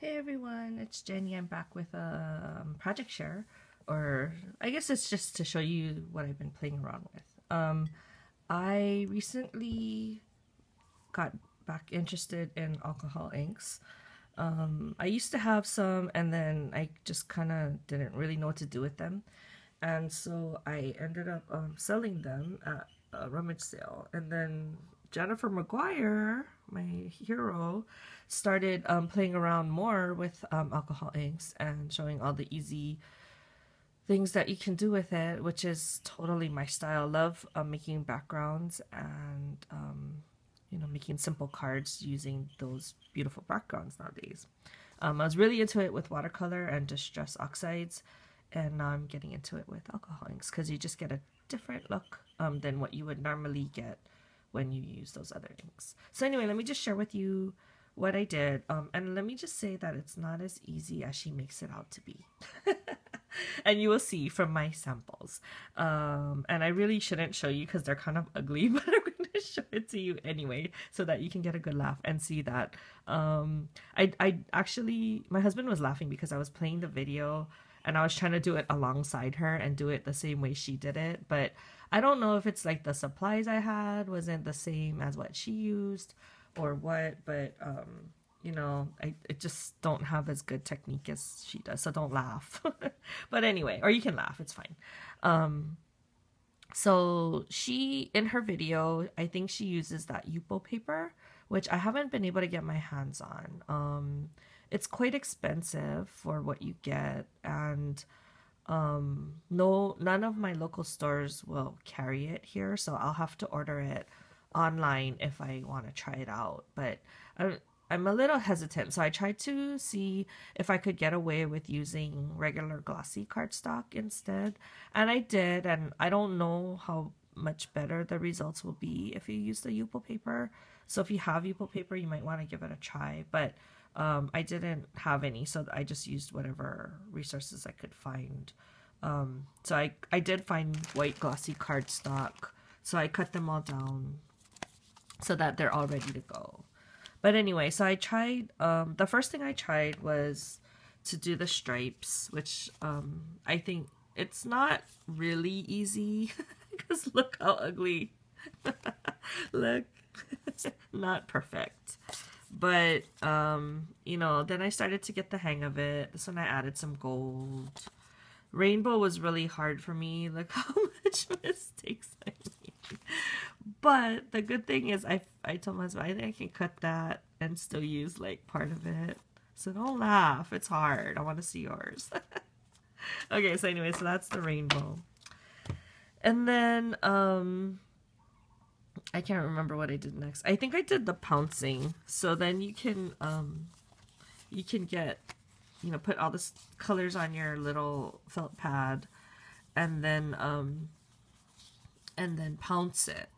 Hey everyone, it's Jenny. I'm back with a project share, or I guess it's just to show you what I've been playing around with. I recently got back interested in alcohol inks. I used to have some, and then I just kind of didn't really know what to do with them, and so I ended up selling them at a rummage sale. And then Jennifer Maguire, my hero, started playing around more with alcohol inks and showing all the easy things that you can do with it, which is totally my style. Love making backgrounds and making simple cards using those beautiful backgrounds nowadays. I was really into it with watercolor and distress oxides, and now I'm getting into it with alcohol inks because you just get a different look than what you would normally get when you use those other inks. So anyway, let me just share with you what I did, and let me just say that it's not as easy as she makes it out to be. And you will see from my samples. And I really shouldn't show you because they're kind of ugly, but I'm going to show it to you anyway so that you can get a good laugh and see that. I actually, my husband was laughing because I was playing the video and I was trying to do it alongside her and do it the same way she did it. But I don't know if it's like the supplies I had wasn't the same as what she used or what, but I just don't have as good technique as she does, so don't laugh. But anyway, or you can laugh, it's fine. So she, in her video, I think she uses that Yupo paper, which I haven't been able to get my hands on. It's quite expensive for what you get, and no, none of my local stores will carry it here, so I'll have to order it online if I want to try it out. But I'm a little hesitant, so I tried to see if I could get away with using regular glossy cardstock instead, and I did. And I don't know how much better the results will be if you use the Yupo paper. So if you have Yupo paper, you might want to give it a try. But I didn't have any, so I just used whatever resources I could find. So I did find white glossy cardstock, so I cut them all down so that they're all ready to go. But anyway, so I tried, the first thing I tried was to do the stripes, which I think it's not really easy because look how ugly. Look, not perfect. But, then I started to get the hang of it. This one I added some gold. Rainbow was really hard for me. Look how much mistakes I made. But the good thing is I told my husband I think I can cut that and still use like part of it. So don't laugh. It's hard. I want to see yours. Okay, so anyway, so that's the rainbow. And then I can't remember what I did next. I think I did the pouncing. So then you can get, put all the colors on your little felt pad and then pounce it,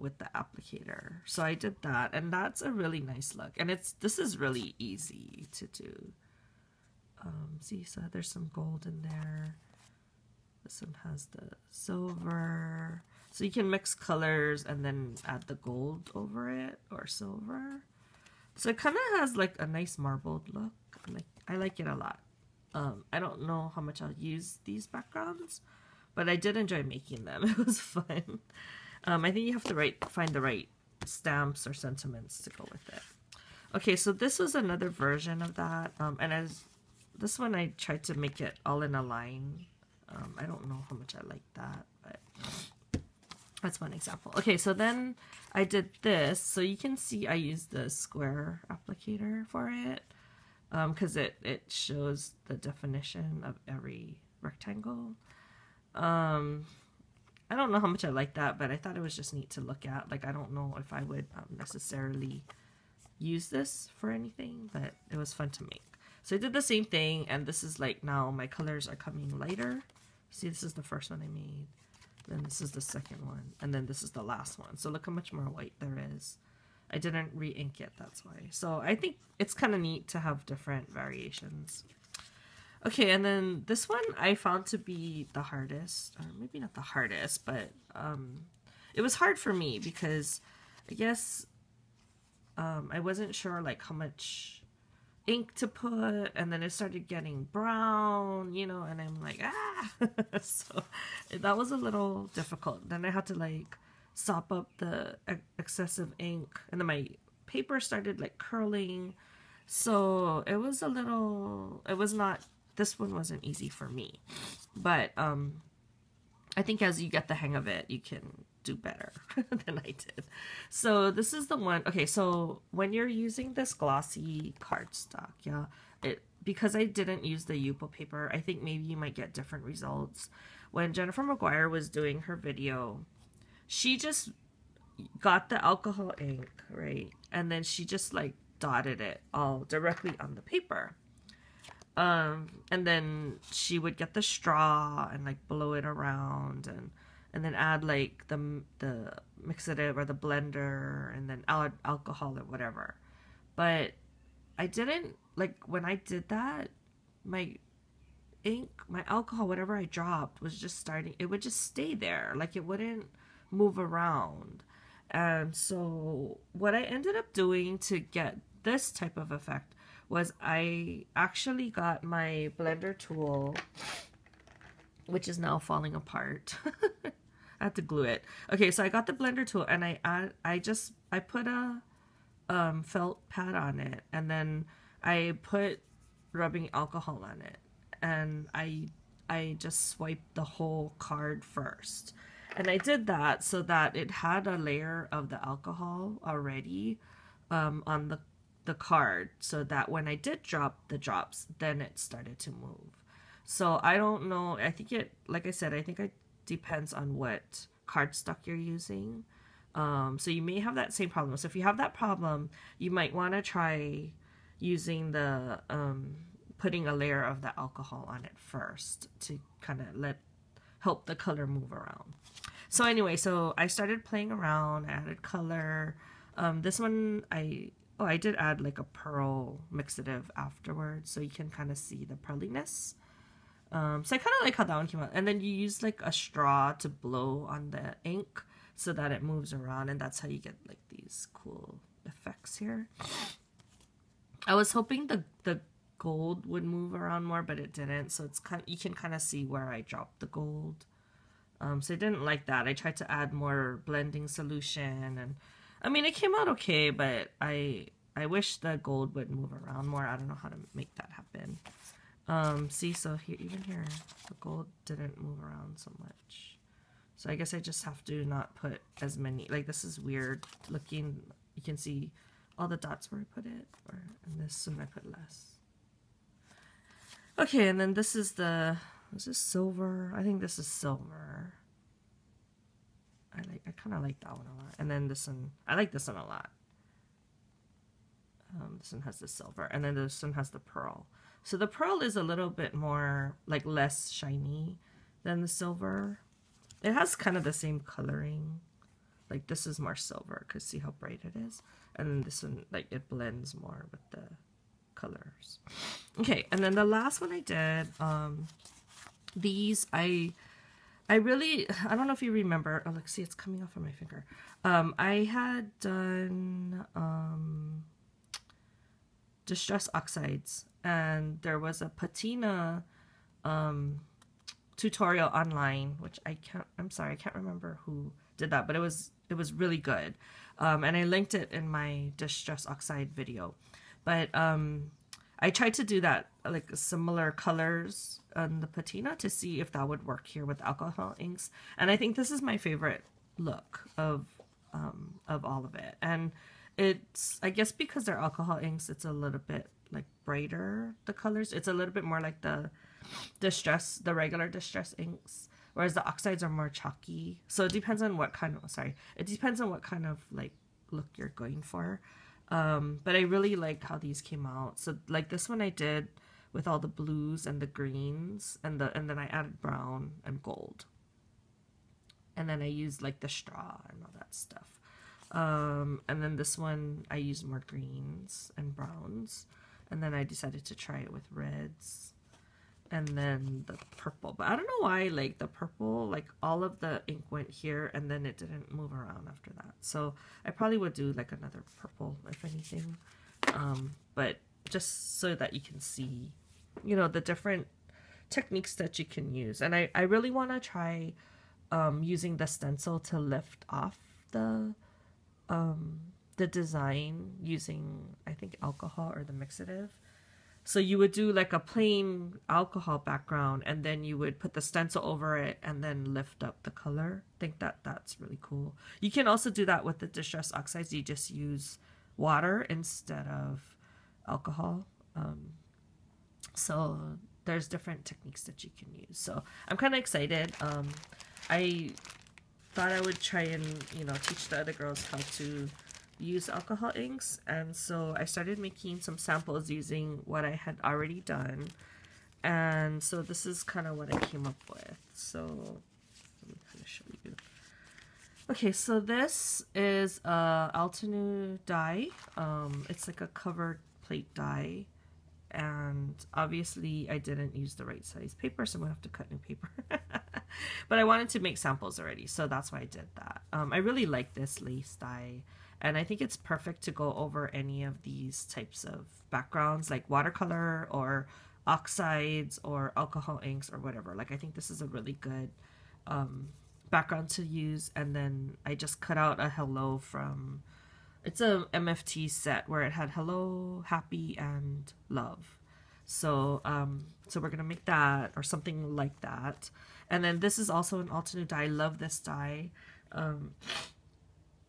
with the applicator. So I did that, and that's a really nice look. And this is really easy to do. See, so there's some gold in there. This one has the silver. So you can mix colors and then add the gold over it, or silver. So it kind of has like a nice marbled look. I like it a lot. I don't know how much I'll use these backgrounds, but I did enjoy making them. It was fun. I think you have to find the right stamps or sentiments to go with it. Okay, so this was another version of that. And as this one, I tried to make it all in a line. I don't know how much I like that, but that's one example. Okay, so then I did this. So you can see I used the square applicator for it because it shows the definition of every rectangle. I don't know how much I like that, but I thought it was just neat to look at. Like, I don't know if I would necessarily use this for anything, but it was fun to make. So I did the same thing, and this is like now my colors are coming lighter. See, this is the first one I made. Then this is the second one, and then this is the last one. So look how much more white there is. I didn't re-ink it, that's why. So I think it's kind of neat to have different variations. Okay, and then this one I found to be the hardest, or maybe not the hardest, but it was hard for me because I guess I wasn't sure like how much ink to put, and then it started getting brown, you know, and I'm like, ah. So that was a little difficult. Then I had to like sop up the excessive ink, and then my paper started like curling. So it was a little, it was not, this one wasn't easy for me. But I think as you get the hang of it, you can do better than I did. So this is the one. Okay, so when you're using this glossy cardstock, yeah, because I didn't use the Yupo paper, I think maybe you might get different results. When Jennifer McGuire was doing her video, she just got the alcohol ink, right? And then she just like dotted it all directly on the paper. And then she would get the straw and like blow it around and then add like the mixative or the blender and then add alcohol or whatever. But I didn't, like, when I did that, my ink, my alcohol, whatever I dropped was just starting, it would just stay there. Like, it wouldn't move around. And so what I ended up doing to get this type of effect was I actually got my blender tool, which is now falling apart. I had to glue it. Okay, so I got the blender tool and I put a felt pad on it, and then I put rubbing alcohol on it, and I just swiped the whole card first. And I did that so that it had a layer of the alcohol already on the card, so that when I did drop the drops, then it started to move. So I don't know. I think it, like I said, I think it depends on what cardstock you're using. So you may have that same problem. So if you have that problem, you might want to try using the putting a layer of the alcohol on it first to kind of help the color move around. So anyway, so I started playing around, added color. This one I did add like a pearl mixative afterwards, so you can kind of see the pearliness. So I kind of like how that one came out. And then you use like a straw to blow on the ink so that it moves around, and that's how you get like these cool effects here. I was hoping the gold would move around more, but it didn't. So it's you can kind of see where I dropped the gold. So I didn't like that. I tried to add more blending solution, and I mean, it came out okay, but I wish the gold would move around more. I don't know how to make that happen. See, so here, even here, the gold didn't move around so much. So I guess I just have to not put as many, like this is weird looking. You can see all the dots where I put it, and this one I put less. Okay, and then this is is this silver? I think this is silver. I kind of like that one a lot. And then this one, I like this one a lot. This one has the silver, and then this one has the pearl. So the pearl is a little bit more, like, less shiny than the silver. It has kind of the same coloring. Like, this is more silver, because see how bright it is? And then this one, like, it blends more with the colors. Okay, and then the last one I did, these, I really, I don't know if you remember, oh, look, see, it's coming off of my finger. I had done Distress Oxides, and there was a patina tutorial online, which I'm sorry, I can't remember who did that, but it was really good. And I linked it in my Distress Oxide video. But I tried to do that, like similar colors on the patina to see if that would work here with alcohol inks. And I think this is my favorite look of all of it. And it's, I guess because they're alcohol inks, it's a little bit like brighter, the colors. It's a little bit more like the regular Distress inks, whereas the oxides are more chalky. So it depends on what kind of, it depends on what kind of like look you're going for. But I really like how these came out. So like this one I did with all the blues and the greens, and then I added brown and gold. And then I used like the straw and all that stuff. And then this one I used more greens and browns. And then I decided to try it with reds. And then the purple. But I don't know why, like the purple, like all of the ink went here and then it didn't move around after that. So I probably would do like another purple if anything. But just so that you can see, you know, the different techniques that you can use. And I really want to try using the stencil to lift off the design using, I think, alcohol or the mixative. So you would do like a plain alcohol background and then you would put the stencil over it and then lift up the color. I think that that's really cool. You can also do that with the Distress Oxides. You just use water instead of alcohol. So there's different techniques that you can use. So I'm kind of excited. I thought I would try and, you know, teach the other girls how to use alcohol inks, and so I started making some samples using what I had already done. And so this is kind of what I came up with. So let me kind of show you. Okay, so this is a Altenew die. It's like a covered plate die, and obviously I didn't use the right size paper, so I'm gonna have to cut new paper. But I wanted to make samples already, so that's why I did that. I really like this lace die, and I think it's perfect to go over any of these types of backgrounds, like watercolor or oxides or alcohol inks or whatever. Like, I think this is a really good background to use. And then I just cut out a hello from, it's a MFT set where it had hello, happy, and love. So so we're gonna make that or something like that. And then this is also an Altenew die. I love this die.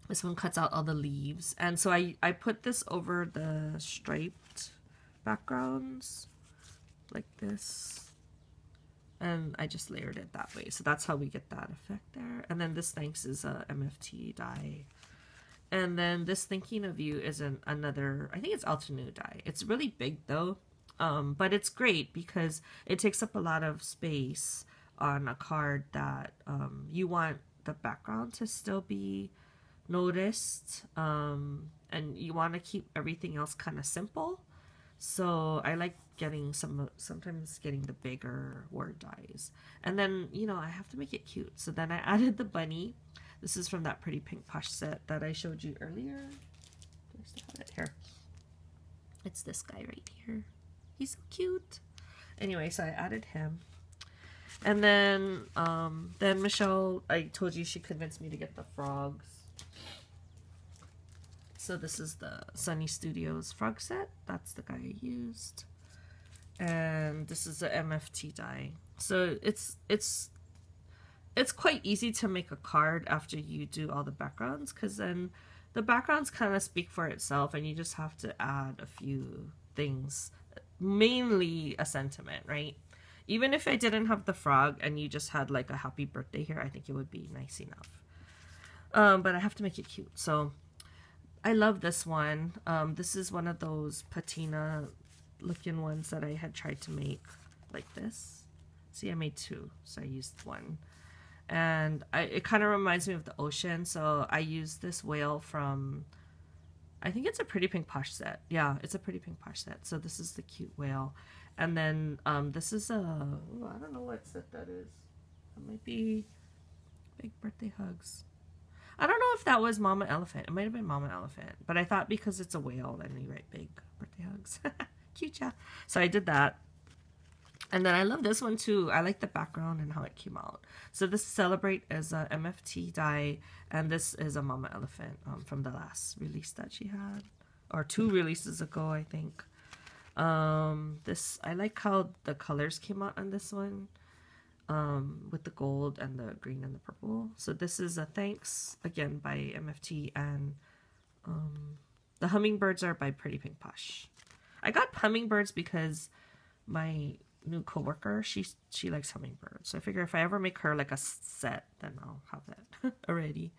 This one cuts out all the leaves. And so I put this over the striped backgrounds like this. And I just layered it that way. So that's how we get that effect there. And then this thanks is a MFT die. And then this Thinking of You is another, I think it's Altenew die. It's really big though. But it's great because it takes up a lot of space on a card that you want the background to still be noticed, and you want to keep everything else kind of simple. So I like getting sometimes getting the bigger word dies. And then, you know, I have to make it cute. So then I added the bunny. This is from that Pretty Pink Posh set that I showed you earlier. Do I still have it here? It's this guy right here. He's so cute. Anyway, so I added him. And then Michelle, I told you she convinced me to get the frogs. So this is the Sunny Studios frog set. That's the guy I used. And this is the MFT die. So it's quite easy to make a card after you do all the backgrounds, because then the backgrounds kind of speak for itself and you just have to add a few things, mainly a sentiment, right? Even if I didn't have the frog and you just had like a happy birthday here, I think it would be nice enough. But I have to make it cute. So I love this one. This is one of those patina looking ones that I had tried to make like this. See, I made two, so I used one. And it kind of reminds me of the ocean, so I used this whale from, I think it's a Pretty Pink Posh set. Yeah, it's a Pretty Pink Posh set. So this is the cute whale. And then this is I don't know what set that is. It might be Big Birthday Hugs. I don't know if that was Mama Elephant. It might have been Mama Elephant. But I thought because it's a whale, then you write Big Birthday Hugs. Cute, yeah. So I did that. And then I love this one too. I like the background and how it came out. So this Celebrate is a MFT die. And this is a Mama Elephant from the last release that she had. Or 2 releases ago, I think. I like how the colors came out on this one. With the gold and the green and the purple. So this is a Thanks, again, by MFT, and the hummingbirds are by Pretty Pink Posh. I got hummingbirds because my new coworker, she likes hummingbirds. So I figure if I ever make her like a set, then I'll have that already.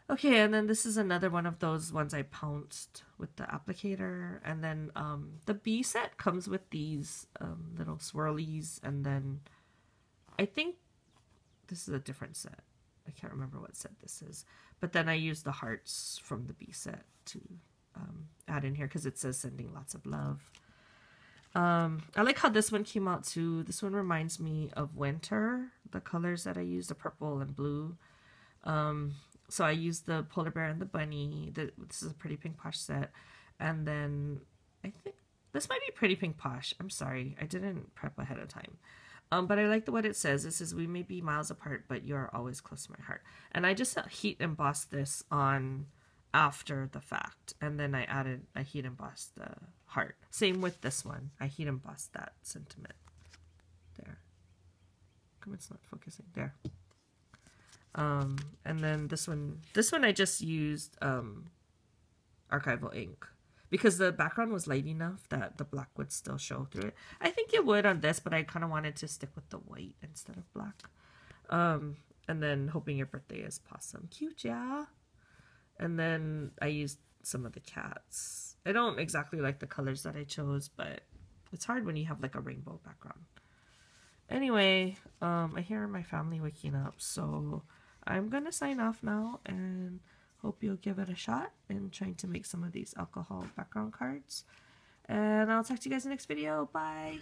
Okay, and then this is another one of those ones I pounced with the applicator. And then the B set comes with these little swirlies, and then I think this is a different set. I can't remember what set this is. But then I used the hearts from the B set to add in here because it says sending lots of love. I like how this one came out too. This one reminds me of winter. The colors that I used, the purple and blue. So I used the polar bear and the bunny. This is a Pretty Pink Posh set. And then I think This might be Pretty Pink Posh. I'm sorry, I didn't prep ahead of time. But I like what it says. It says, we may be miles apart, but you are always close to my heart. And I just heat embossed this on after the fact. And then I heat embossed the heart. Same with this one. I heat embossed that sentiment. There. Come, it's not focusing. There. And then this one I just used archival ink. Because the background was light enough that the black would still show through it. I think it would on this, but I kind of wanted to stick with the white instead of black. And then Hoping Your Birthday is Possum. Cute, yeah? And then I used some of the cats. I don't exactly like the colors that I chose, but it's hard when you have like a rainbow background. Anyway, I hear my family waking up, so I'm gonna sign off now and hope you'll give it a shot in trying to make some of these alcohol background cards. And I'll talk to you guys in the next video. Bye!